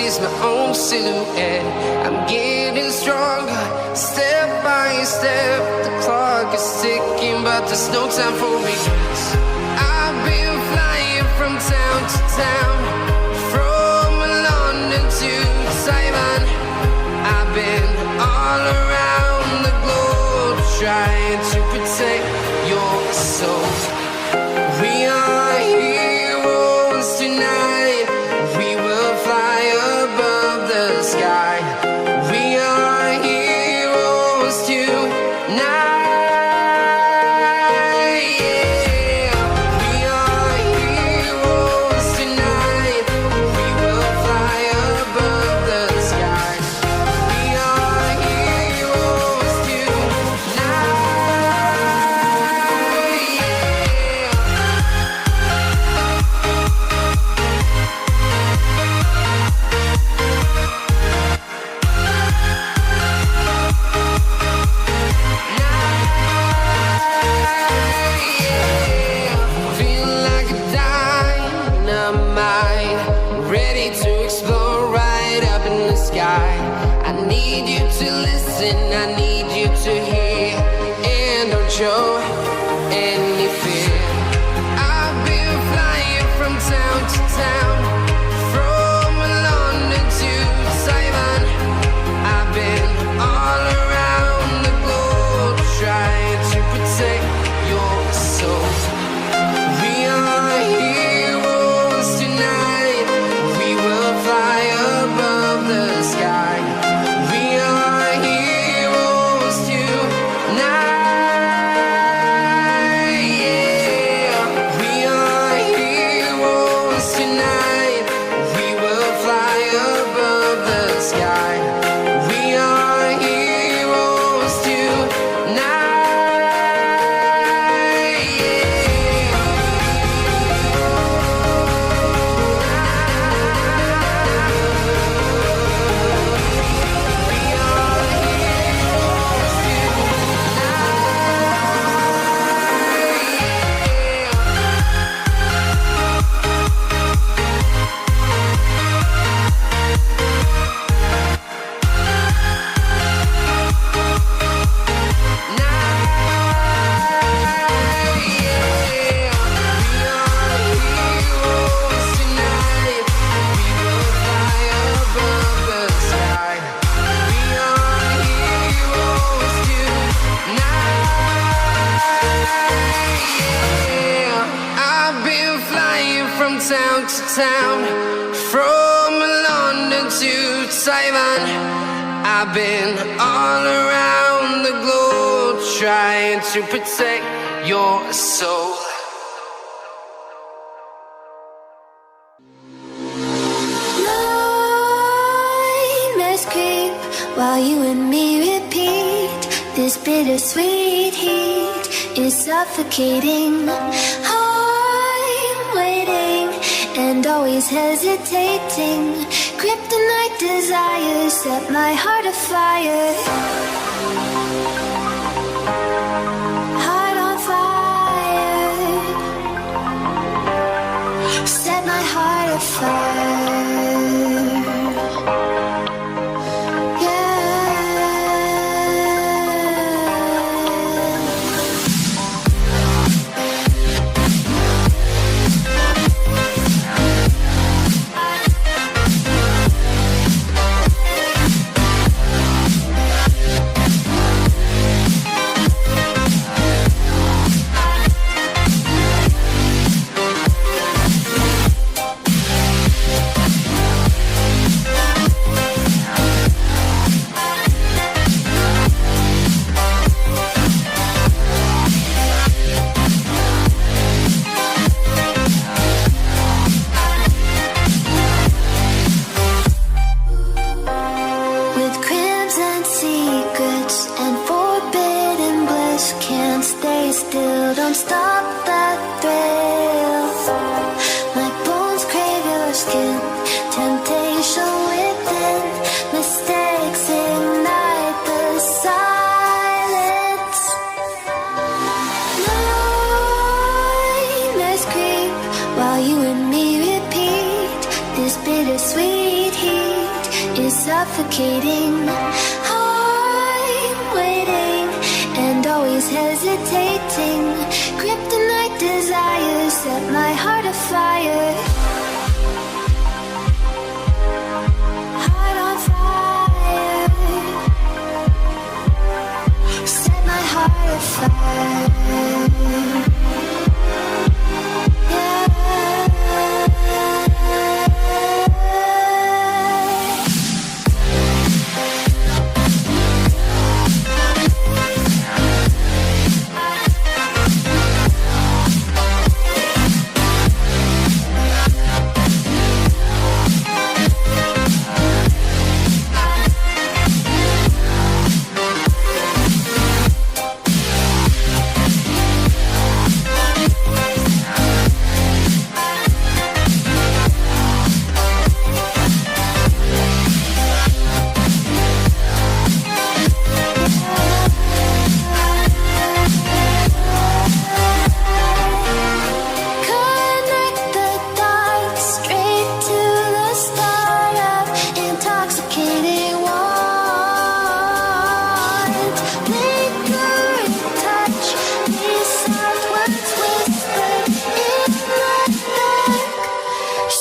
is my own silhouette. I'm getting stronger, step by step. The clock is ticking, but there's no time for me. I've been flying from town to town, from London to Taiwan. I've been all around the globe, trying to protect your soul. We are heroes tonight. We will fly above the sky. We are heroes tonight. Yeah. We are heroes tonight. We will fly above the sky. We are heroes tonight. Feel like a dynamite, ready to explode right up in the sky. I need you to listen, I need you to hear, and don't show any fear. I've been flying from town to town, from London to Taiwan. I've been all around the globe, trying to protect your soul. We are heroes tonight. We will fly above the sky. We are heroes tonight. Yeah. We are heroes tonight. We will fly above the sky. We are heroes tonight. I've been flying from town to town, from London to Taiwan. I've been all around the globe, trying to protect your soul. Nightmares creep while you and me repeat. This bittersweet heat is suffocating. I'm waiting and always hesitating. Kryptonite desires set my heart afire. Heart on fire. Set my heart afire. Still don't stop that thrill. My bones crave your skin. Temptation within. Mistakes ignite the silence. Nightmares creep while you and me repeat. This bittersweet heat me suffocating. I'm waiting and always hesitating. Kryptonite desires set my heart afire. Heart on fire. Set my heart afire.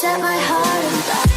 Set my heart on fire.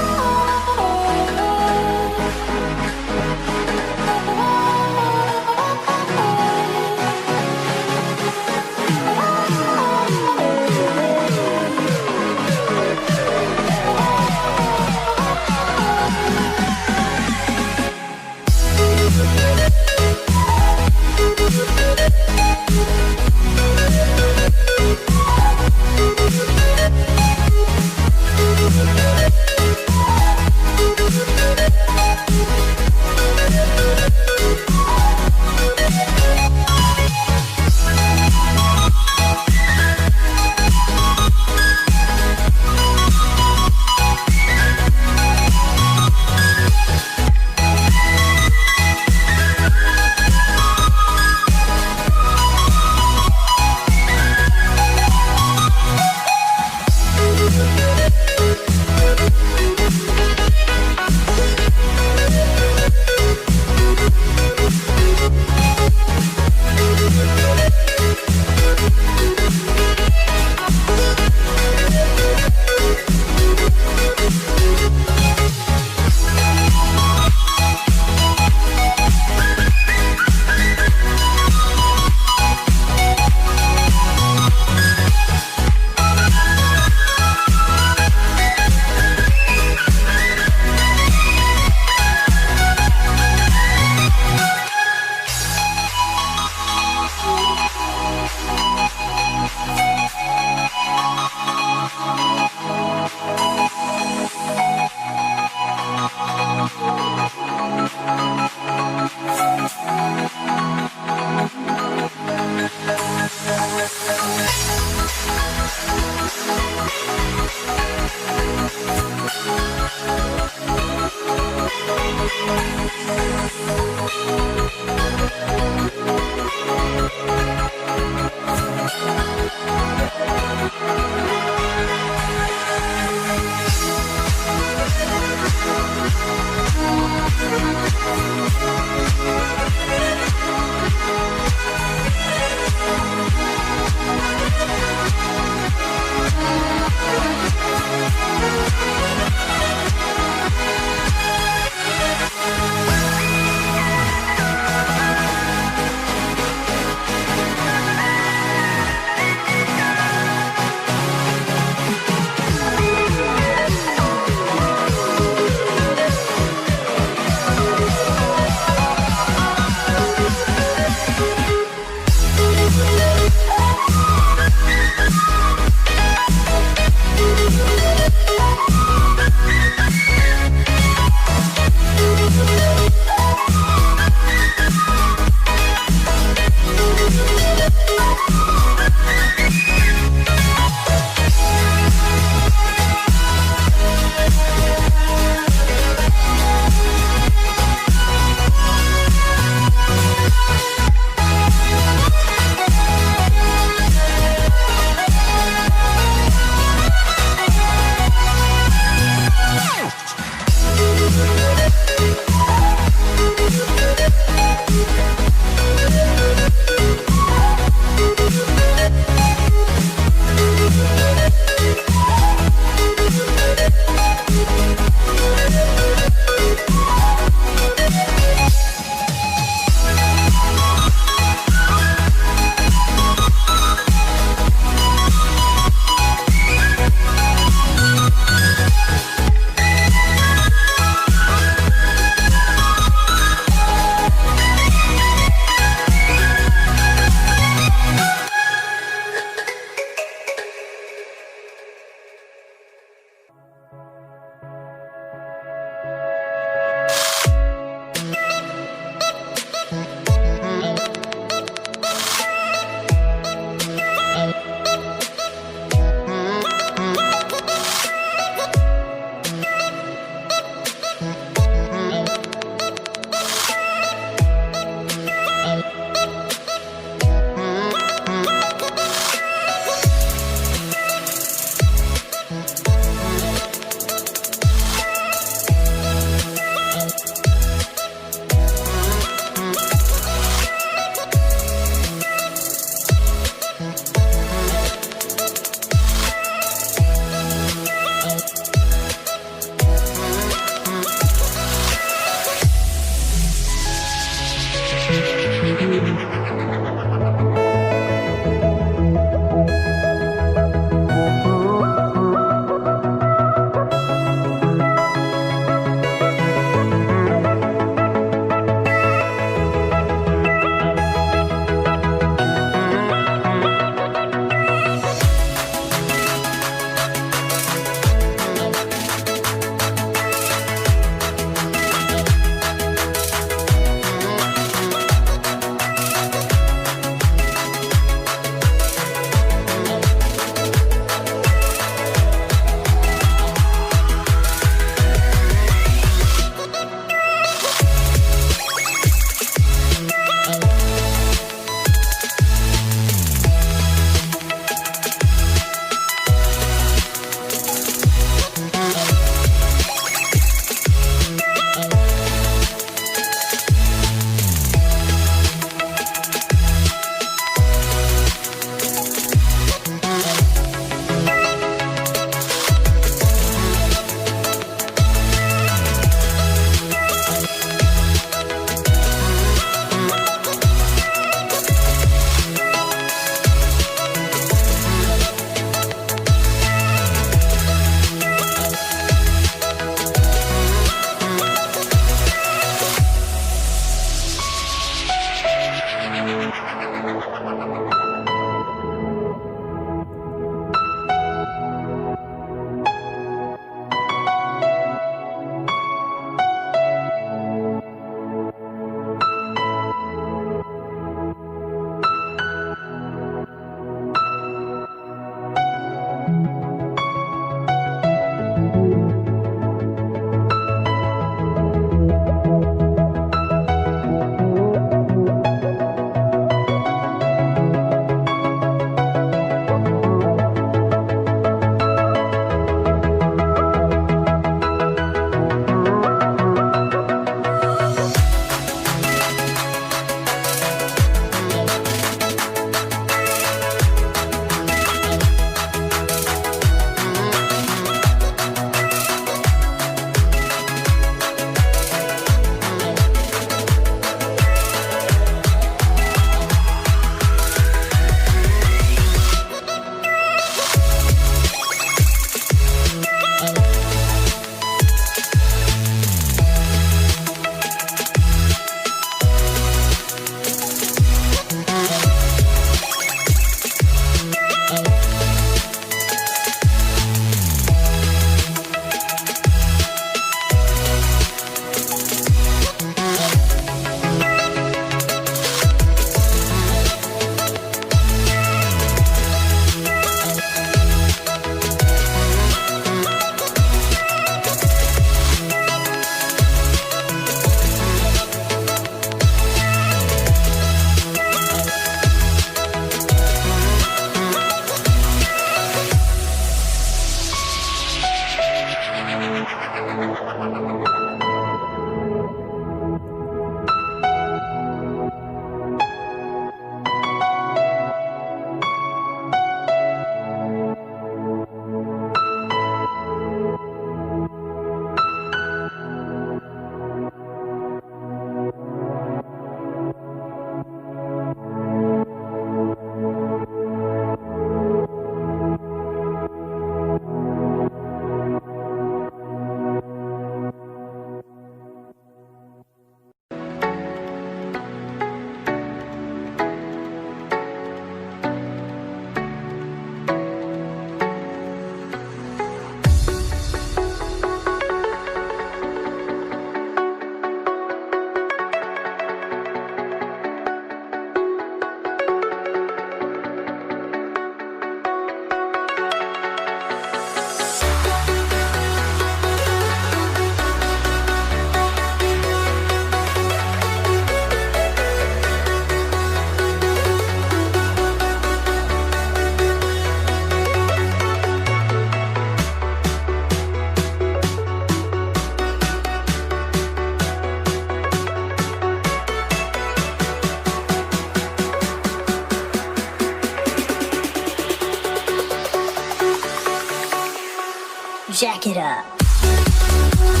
Jack it up.